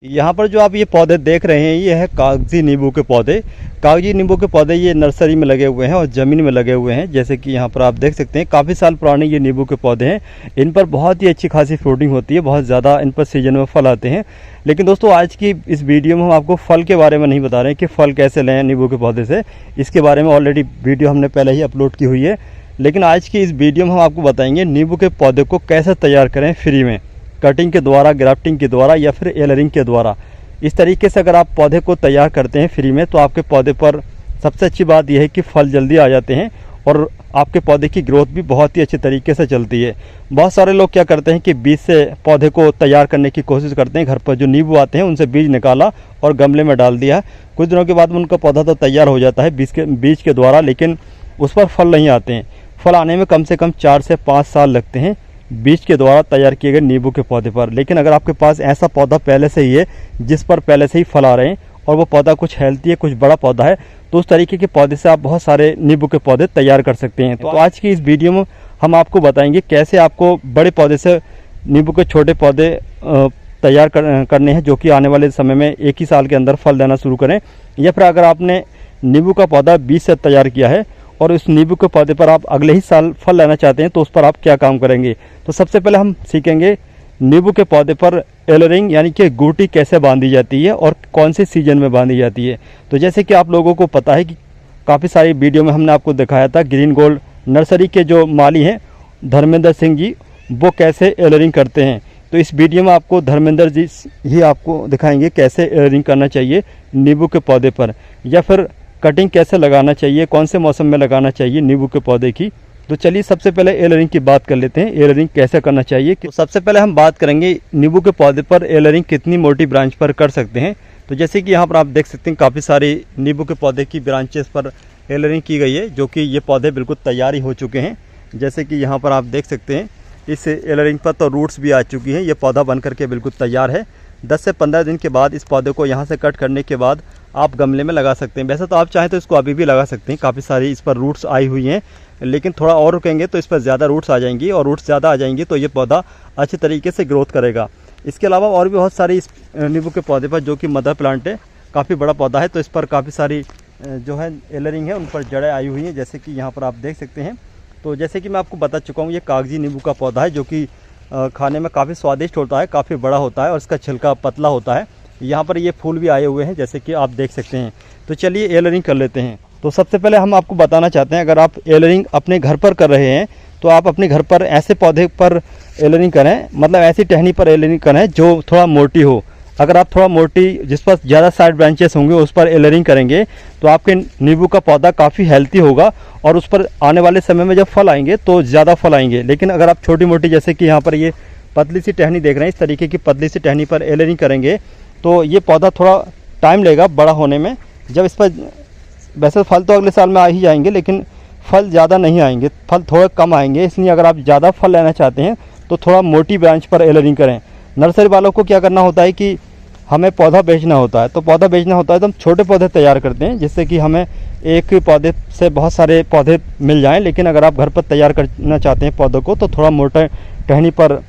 यहाँ पर जो आप ये पौधे देख रहे हैं ये है कागजी नींबू के पौधे। कागजी नींबू के पौधे ये नर्सरी में लगे हुए हैं और ज़मीन में लगे हुए हैं। जैसे कि यहाँ पर आप देख सकते हैं काफ़ी साल पुराने ये नींबू के पौधे हैं। इन पर बहुत ही अच्छी खासी फ्रूटिंग होती है, बहुत ज़्यादा इन पर सीजन में फल आते हैं। लेकिन दोस्तों आज की इस वीडियो में हम आपको फल के बारे में नहीं बता रहे हैं कि फल कैसे लें नींबू के पौधे से। इसके बारे में ऑलरेडी वीडियो हमने पहले ही अपलोड की हुई है। लेकिन आज की इस वीडियो में हम आपको बताएंगे नींबू के पौधे को कैसे तैयार करें फ्री में, कटिंग के द्वारा, ग्राफ्टिंग के द्वारा या फिर एलरिंग के द्वारा। इस तरीके से अगर आप पौधे को तैयार करते हैं फ्री में तो आपके पौधे पर सबसे अच्छी बात यह है कि फल जल्दी आ जाते हैं और आपके पौधे की ग्रोथ भी बहुत ही अच्छे तरीके से चलती है। बहुत सारे लोग क्या करते हैं कि बीज से पौधे को तैयार करने की कोशिश करते हैं। घर पर जो नींबू आते हैं उनसे बीज निकाला और गमले में डाल दिया, कुछ दिनों के बाद उनका पौधा तो तैयार हो जाता है बीज के द्वारा, लेकिन उस पर फल नहीं आते हैं। फल आने में कम से कम 4 से 5 साल लगते हैं बीज के द्वारा तैयार किए गए नींबू के पौधे पर। लेकिन अगर आपके पास ऐसा पौधा पहले से ही है जिस पर पहले से ही फल आ रहे हैं और वो पौधा कुछ हेल्थी है, कुछ बड़ा पौधा है, तो उस तरीके के पौधे से आप बहुत सारे नींबू के पौधे तैयार कर सकते हैं। तो आज की इस वीडियो में हम आपको बताएंगे कैसे आपको बड़े पौधे से नींबू के छोटे पौधे तैयार करने हैं, जो कि आने वाले समय में 1 ही साल के अंदर फल देना शुरू करें। या फिर अगर आपने नींबू का पौधा बीज से तैयार किया है और उस नींबू के पौधे पर आप अगले ही साल फल लेना चाहते हैं तो उस पर आप क्या काम करेंगे। तो सबसे पहले हम सीखेंगे नींबू के पौधे पर एलरिंग यानी कि गूटी कैसे बांधी जाती है और कौन से सीजन में बांधी जाती है। तो जैसे कि आप लोगों को पता है कि काफ़ी सारी वीडियो में हमने आपको दिखाया था, ग्रीन गोल्ड नर्सरी के जो माली हैं धर्मेंद्र सिंह जी, वो कैसे एलरिंग करते हैं। तो इस वीडियो में आपको धर्मेंद्र जी ही आपको दिखाएंगे कैसे एलरिंग करना चाहिए नींबू के पौधे पर, या फिर कटिंग कैसे लगाना चाहिए, कौन से मौसम में लगाना चाहिए नींबू के पौधे की। तो चलिए सबसे पहले एलरिंग की बात कर लेते हैं, एलरिंग कैसे करना चाहिए। तो सबसे पहले हम बात करेंगे नींबू के पौधे पर एलरिंग कितनी मोटी ब्रांच पर कर सकते हैं। तो जैसे कि यहाँ पर आप देख सकते हैं काफ़ी सारी नींबू के पौधे की ब्रांचेस पर एलरिंग की गई है, जो कि ये पौधे बिल्कुल तैयार ही हो चुके हैं। जैसे कि यहाँ पर आप देख सकते हैं इस एलरिंग पर तो रूट्स भी आ चुकी हैं, ये पौधा बन करके बिल्कुल तैयार है। 10 से 15 दिन के बाद इस पौधे को यहाँ से कट करने के बाद आप गमले में लगा सकते हैं। वैसे तो आप चाहें तो इसको अभी भी लगा सकते हैं, काफ़ी सारी इस पर रूट्स आई हुई हैं, लेकिन थोड़ा और रुकेंगे तो इस पर ज़्यादा रूट्स आ जाएंगी और रूट्स ज़्यादा आ जाएंगी तो ये पौधा अच्छे तरीके से ग्रोथ करेगा। इसके अलावा और भी बहुत सारी इस नींबू के पौधे पर, जो कि मदर प्लांट है, काफ़ी बड़ा पौधा है, तो इस पर काफ़ी सारी जो है एलरिंग है उन पर जड़ें आई हुई हैं, जैसे कि यहाँ पर आप देख सकते हैं। तो जैसे कि मैं आपको बता चुका हूँ ये कागजी नींबू का पौधा है, जो कि खाने में काफ़ी स्वादिष्ट होता है, काफ़ी बड़ा होता है और इसका छिलका पतला होता है। यहाँ पर ये फूल भी आए हुए हैं जैसे कि आप देख सकते हैं। तो चलिए एलरिंग कर लेते हैं। तो सबसे पहले हम आपको बताना चाहते हैं, अगर आप एलरिंग अपने घर पर कर रहे हैं तो आप अपने घर पर ऐसे पौधे पर एलरिंग करें, मतलब ऐसी टहनी पर एलरिंग करें जो थोड़ा मोटी हो। अगर आप थोड़ा मोटी, जिस पर ज़्यादा साइड ब्रांचेस होंगे, उस पर एलरिंग करेंगे तो आपके नींबू का पौधा काफ़ी हेल्थी होगा और उस पर आने वाले समय में जब फल आएंगे तो ज़्यादा फल आएंगे। लेकिन अगर आप छोटी मोटी, जैसे कि यहाँ पर ये पतली सी टहनी देख रहे हैं, इस तरीके की पतली सी टहनी पर एलरिंग करेंगे तो ये पौधा थोड़ा टाइम लेगा बड़ा होने में। जब इस पर वैसे फल तो अगले साल में आ ही जाएंगे, लेकिन फल ज़्यादा नहीं आएंगे, फल थोड़े कम आएंगे। इसलिए अगर आप ज़्यादा फल लेना चाहते हैं तो थोड़ा मोटी ब्रांच पर एलरिंग करें। नर्सरी वालों को क्या करना होता है कि हमें पौधा बेचना होता है, तो पौधा बेचना होता है तो हम छोटे पौधे तैयार करते हैं, जिससे कि हमें एक पौधे से बहुत सारे पौधे मिल जाएं। लेकिन अगर आप घर पर तैयार करना चाहते हैं पौधों को तो थोड़ा मोटे टहनी पर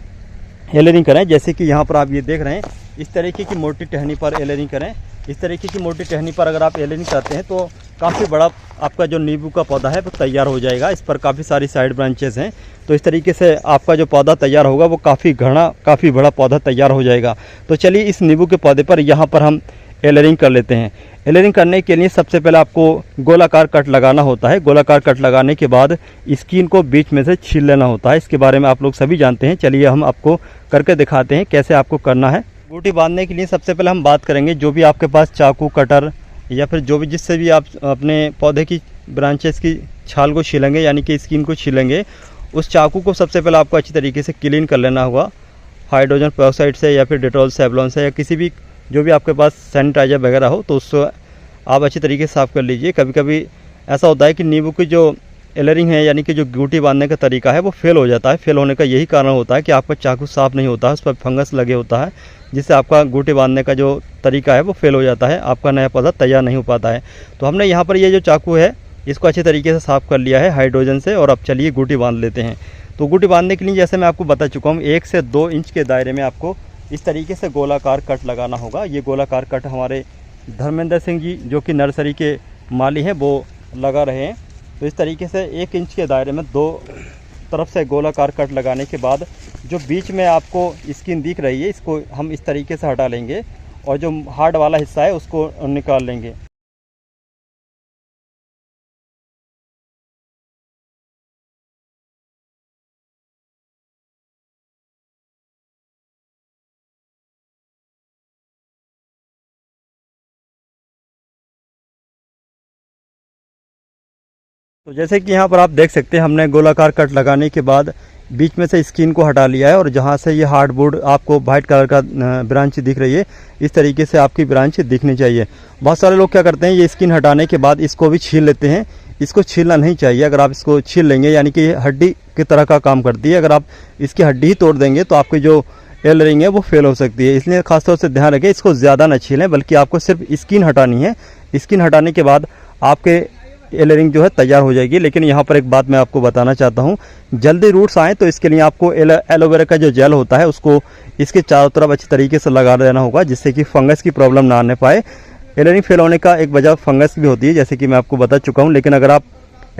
एलरिंग करें। जैसे कि यहाँ पर आप ये देख रहे हैं, इस तरीके की मोटी टहनी पर एलरिंग करें। इस तरीके की मोटी टहनी पर अगर आप एलरिंग करते हैं तो काफ़ी बड़ा आपका जो नींबू का पौधा है वो तैयार हो जाएगा। इस पर काफ़ी सारी साइड ब्रांचेस हैं, तो इस तरीके से आपका जो पौधा तैयार होगा वो काफ़ी घना, काफ़ी बड़ा पौधा तैयार हो जाएगा। तो चलिए इस नींबू के पौधे पर यहाँ पर हम एलरिंग कर लेते हैं। एलरिंग करने के लिए सबसे पहले आपको गोलाकार कट लगाना होता है। गोलाकार कट लगाने के बाद स्किन को बीच में से छील लेना होता है। इसके बारे में आप लोग सभी जानते हैं, चलिए हम आपको करके दिखाते हैं कैसे आपको करना है। बूटी बांधने के लिए सबसे पहले हम बात करेंगे, जो भी आपके पास चाकू, कटर या फिर जो भी, जिससे भी आप अपने पौधे की ब्रांचेस की छाल को छीलेंगे यानी कि स्किन को छीलेंगे, उस चाकू को सबसे पहले आपको अच्छी तरीके से क्लीन कर लेना होगा, हाइड्रोजन पेरोक्साइड से या फिर डेटॉल, सेवलॉन से, या किसी भी जो भी आपके पास सैनिटाइजर वगैरह हो तो उससे आप अच्छी तरीके से साफ़ कर लीजिए। कभी कभी ऐसा होता है कि नींबू की जो एलरिंग है यानी कि जो गूटी बांधने का तरीका है वो फेल हो जाता है। फेल होने का यही कारण होता है कि आपका चाकू साफ़ नहीं होता है, उस पर फंगस लगे होता है, जिससे आपका गूटी बांधने का जो तरीका है वो फेल हो जाता है, आपका नया पौधा तैयार नहीं हो पाता है। तो हमने यहाँ पर ये जो चाकू है इसको अच्छे तरीके से साफ़ कर लिया है हाइड्रोजन से, और अब चलिए गूटी बांध लेते हैं। तो गूटी बांधने के लिए जैसे मैं आपको बता चुका हूँ 1 से 2 इंच के दायरे में आपको इस तरीके से गोलाकार कट लगाना होगा। ये गोलाकार कट हमारे धर्मेंद्र सिंह जी जो कि नर्सरी के माली हैं वो लगा रहे हैं। तो इस तरीके से 1 इंच के दायरे में 2 तरफ से गोलाकार कट लगाने के बाद जो बीच में आपको स्किन दिख रही है इसको हम इस तरीके से हटा लेंगे और जो हार्ड वाला हिस्सा है उसको निकाल लेंगे। तो जैसे कि यहाँ पर आप देख सकते हैं हमने गोलाकार कट लगाने के बाद बीच में से स्किन को हटा लिया है और जहाँ से ये हार्डवुड आपको वाइट कलर का ब्रांच दिख रही है इस तरीके से आपकी ब्रांच दिखनी चाहिए। बहुत सारे लोग क्या करते हैं ये स्किन हटाने के बाद इसको भी छील लेते हैं। इसको छीलना नहीं चाहिए। अगर आप इसको छील लेंगे यानी कि ये हड्डी की तरह का काम करती है। अगर आप इसकी हड्डी ही तोड़ देंगे तो आपकी जो एलरिंग है वो फेल हो सकती है। इसलिए खासतौर से ध्यान रखें इसको ज़्यादा न छीलें, बल्कि आपको सिर्फ स्किन हटानी है। स्किन हटाने के बाद आपके एलरिंग जो है तैयार हो जाएगी। लेकिन यहाँ पर एक बात मैं आपको बताना चाहता हूँ, जल्दी रूट्स आएँ तो इसके लिए आपको एलोवेरा का जो जेल होता है उसको इसके चारों तरफ अच्छी तरीके से लगा देना होगा, जिससे कि फंगस की प्रॉब्लम ना आने पाए। एलरिंग फेल होने का एक वजह फंगस भी होती है, जैसे कि मैं आपको बता चुका हूँ। लेकिन अगर आप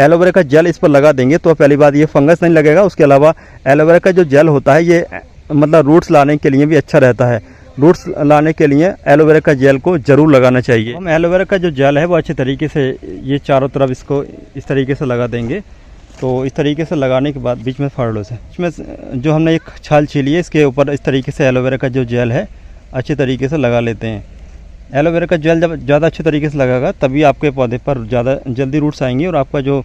एलोवेरा का जेल इस पर लगा देंगे तो पहली बात ये फंगस नहीं लगेगा। उसके अलावा एलोवेरा का जो जेल होता है ये मतलब रूट्स लाने के लिए भी अच्छा रहता है। रूट्स लाने के लिए एलोवेरा का जेल को ज़रूर लगाना चाहिए। हम एलोवेरा का जो जेल है वो अच्छे तरीके से ये चारों तरफ इसको इस तरीके से लगा देंगे। तो इस तरीके से लगाने के बाद बीच में फाड़ लो से इसमें जो हमने एक छाल छीली है इसके ऊपर इस तरीके से एलोवेरा का जो जेल है अच्छे तरीके से लगा लेते हैं। एलोवेरा का जेल जब ज़्यादा अच्छे तरीके से लगागा तभी आपके पौधे पर ज़्यादा जल्दी रूट्स आएंगे और आपका जो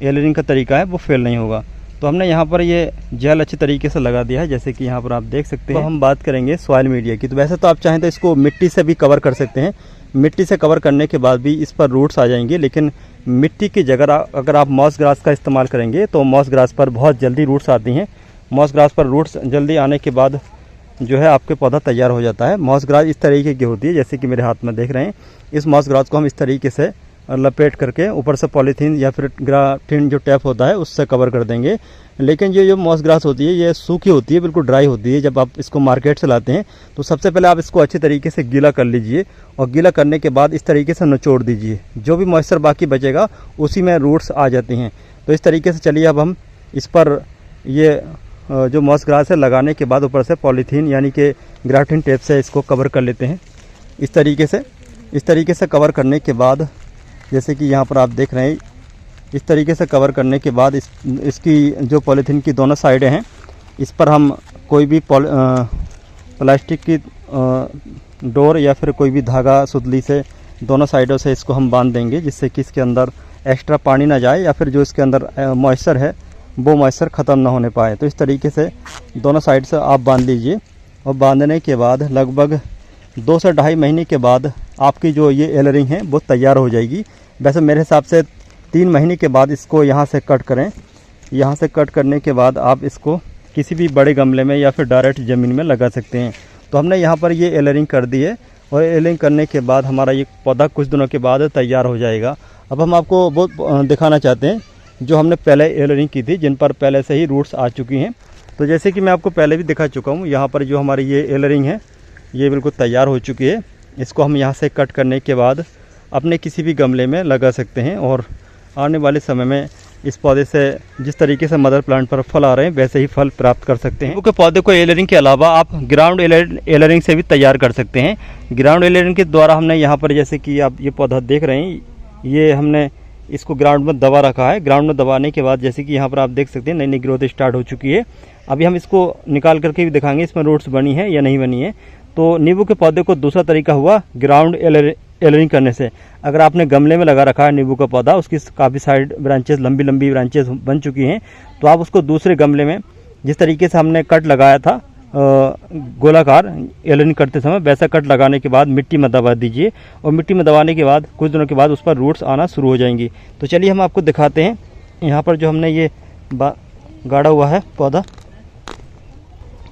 एलरिंग का तरीका है वो फेल नहीं होगा। तो हमने यहाँ पर ये जेल अच्छे तरीके से लगा दिया है, जैसे कि यहाँ पर आप देख सकते हैं। तो हम बात करेंगे सॉइल मीडिया की। तो वैसे तो आप चाहें तो इसको मिट्टी से भी कवर कर सकते हैं। मिट्टी से कवर करने के बाद भी इस पर रूट्स आ जाएंगे, लेकिन मिट्टी की जगह अगर आप मॉस ग्रास का इस्तेमाल करेंगे तो मॉस ग्रास पर बहुत जल्दी रूट्स आती हैं। मॉस ग्रास पर रूट्स जल्दी आने के बाद जो है आपके पौधा तैयार हो जाता है। मॉस ग्रास इस तरीके की होती है, जैसे कि मेरे हाथ में देख रहे हैं। इस मॉस ग्रास को हम इस तरीके से लपेट करके ऊपर से पॉलीथीन या फिर ग्राफ्टिन जो टैप होता है उससे कवर कर देंगे। लेकिन ये जो मॉस ग्रास होती है ये सूखी होती है, बिल्कुल ड्राई होती है। जब आप इसको मार्केट से लाते हैं तो सबसे पहले आप इसको अच्छे तरीके से गीला कर लीजिए और गीला करने के बाद इस तरीके से निचोड़ दीजिए। जो भी मॉइस्चर बाकी बचेगा उसी में रूट्स आ जाती हैं। तो इस तरीके से चलिए अब हम इस पर ये जो मॉस ग्रास है लगाने के बाद ऊपर से पॉलीथीन यानी कि ग्राफ्टिन टेप से इसको कवर कर लेते हैं। इस तरीके से कवर करने के बाद जैसे कि यहाँ पर आप देख रहे हैं, इस तरीके से कवर करने के बाद इसकी जो पॉलीथीन की दोनों साइडें हैं इस पर हम कोई भी प्लास्टिक की डोर या फिर कोई भी धागा सुतली से दोनों साइडों से इसको हम बांध देंगे, जिससे कि इसके अंदर एक्स्ट्रा पानी ना जाए या फिर जो इसके अंदर मॉइस्चर है वो मॉइस्चर ख़त्म ना होने पाए। तो इस तरीके से दोनों साइड से आप बांध लीजिए और बांधने के बाद लगभग 2 से 2.5 महीने के बाद आपकी जो ये एलरिंग है वो तैयार हो जाएगी। वैसे मेरे हिसाब से 3 महीने के बाद इसको यहाँ से कट करें। यहाँ से कट करने के बाद आप इसको किसी भी बड़े गमले में या फिर डायरेक्ट ज़मीन में लगा सकते हैं। तो हमने यहाँ पर ये एलरिंग कर दी है और एलरिंग करने के बाद हमारा ये पौधा कुछ दिनों के बाद तैयार हो जाएगा। अब हम आपको वो दिखाना चाहते हैं जो हमने पहले एलरिंग की थी, जिन पर पहले से ही रूट्स आ चुकी हैं। तो जैसे कि मैं आपको पहले भी दिखा चुका हूँ, यहाँ पर जो हमारी ये एलरिंग है ये बिल्कुल तैयार हो चुकी है। इसको हम यहाँ से कट करने के बाद अपने किसी भी गमले में लगा सकते हैं और आने वाले समय में इस पौधे से जिस तरीके से मदर प्लांट पर फल आ रहे हैं वैसे ही फल प्राप्त कर सकते हैं। क्योंकि पौधे को एलरिंग के अलावा आप ग्राउंड एलरिंग से भी तैयार कर सकते हैं। ग्राउंड एलरिंग के द्वारा हमने यहाँ पर जैसे कि आप ये पौधा देख रहे हैं, ये हमने इसको ग्राउंड में दबा रखा है। ग्राउंड में दबाने के बाद जैसे कि यहाँ पर आप देख सकते हैं नई नई ग्रोथ स्टार्ट हो चुकी है। अभी हम इसको निकाल करके भी दिखाएंगे इसमें रूट्स बनी है या नहीं बनी है। तो नींबू के पौधे को दूसरा तरीका हुआ ग्राउंड एलरिंग करने से। अगर आपने गमले में लगा रखा है नींबू का पौधा, उसकी काफ़ी साइड ब्रांचेस लंबी लंबी ब्रांचेस बन चुकी हैं, तो आप उसको दूसरे गमले में जिस तरीके से हमने कट लगाया था गोलाकार एलरिंग करते समय वैसा कट लगाने के बाद मिट्टी में दबा दीजिए और मिट्टी में दबाने के बाद कुछ दिनों के बाद उस पर रूट्स आना शुरू हो जाएंगी। तो चलिए हम आपको दिखाते हैं यहाँ पर जो हमने ये गाड़ा हुआ है पौधा।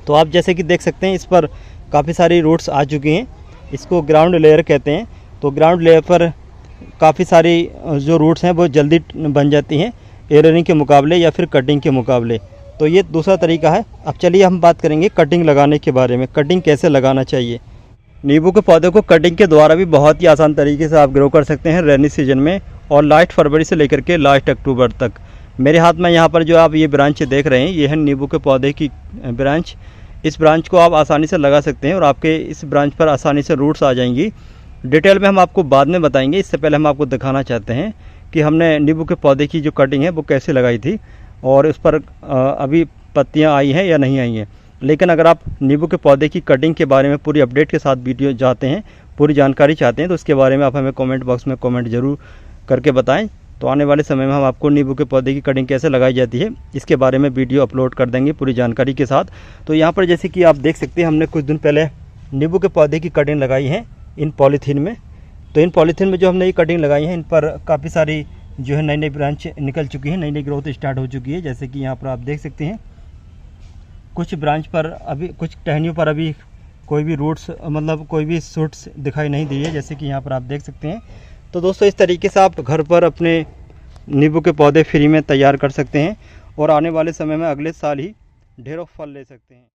तो आप जैसे कि देख सकते हैं इस पर काफ़ी सारी रूट्स आ चुकी हैं। इसको ग्राउंड लेयर कहते हैं। तो ग्राउंड लेयर पर काफ़ी सारी जो रूट्स हैं वो जल्दी बन जाती हैं एलरिंग के मुकाबले या फिर कटिंग के मुकाबले। तो ये दूसरा तरीका है। अब चलिए हम बात करेंगे कटिंग लगाने के बारे में, कटिंग कैसे लगाना चाहिए। नींबू के पौधे को कटिंग के द्वारा भी बहुत ही आसान तरीके से आप ग्रो कर सकते हैं रेनी सीजन में, और लास्ट फरवरी से लेकर के लास्ट अक्टूबर तक। मेरे हाथ में यहाँ पर जो आप ये ब्रांच देख रहे हैं, ये है नींबू के पौधे की ब्रांच। इस ब्रांच को आप आसानी से लगा सकते हैं और आपके इस ब्रांच पर आसानी से रूट्स आ जाएंगी। डिटेल में हम आपको बाद में बताएंगे, इससे पहले हम आपको दिखाना चाहते हैं कि हमने नींबू के पौधे की जो कटिंग है वो कैसे लगाई थी और उस पर अभी पत्तियाँ आई हैं या नहीं आई हैं। लेकिन अगर आप नींबू के पौधे की कटिंग के बारे में पूरी अपडेट के साथ वीडियो चाहते हैं, पूरी जानकारी चाहते हैं, तो उसके बारे में आप हमें कमेंट बॉक्स में कमेंट ज़रूर करके बताएं। तो आने वाले समय में हम आपको नींबू के पौधे की कटिंग कैसे लगाई जाती है इसके बारे में वीडियो अपलोड कर देंगे पूरी जानकारी के साथ। तो यहाँ पर जैसे कि आप देख सकते हैं, हमने कुछ दिन पहले नींबू के पौधे की कटिंग लगाई है इन पॉलीथीन में। तो इन पॉलीथीन में जो हमने ये कटिंग लगाई है, इन पर काफ़ी सारी जो है नई नई ब्रांच निकल चुकी है, नई नई ग्रोथ स्टार्ट हो चुकी है। जैसे कि यहाँ पर आप देख सकते हैं, कुछ ब्रांच पर अभी, कुछ टहनियों पर अभी कोई भी रूट्स, मतलब कोई भी शूट्स दिखाई नहीं दी है, जैसे कि यहाँ पर आप देख सकते हैं। तो दोस्तों, इस तरीके से आप घर पर अपने नींबू के पौधे फ्री में तैयार कर सकते हैं और आने वाले समय में अगले साल ही ढेरों फल ले सकते हैं।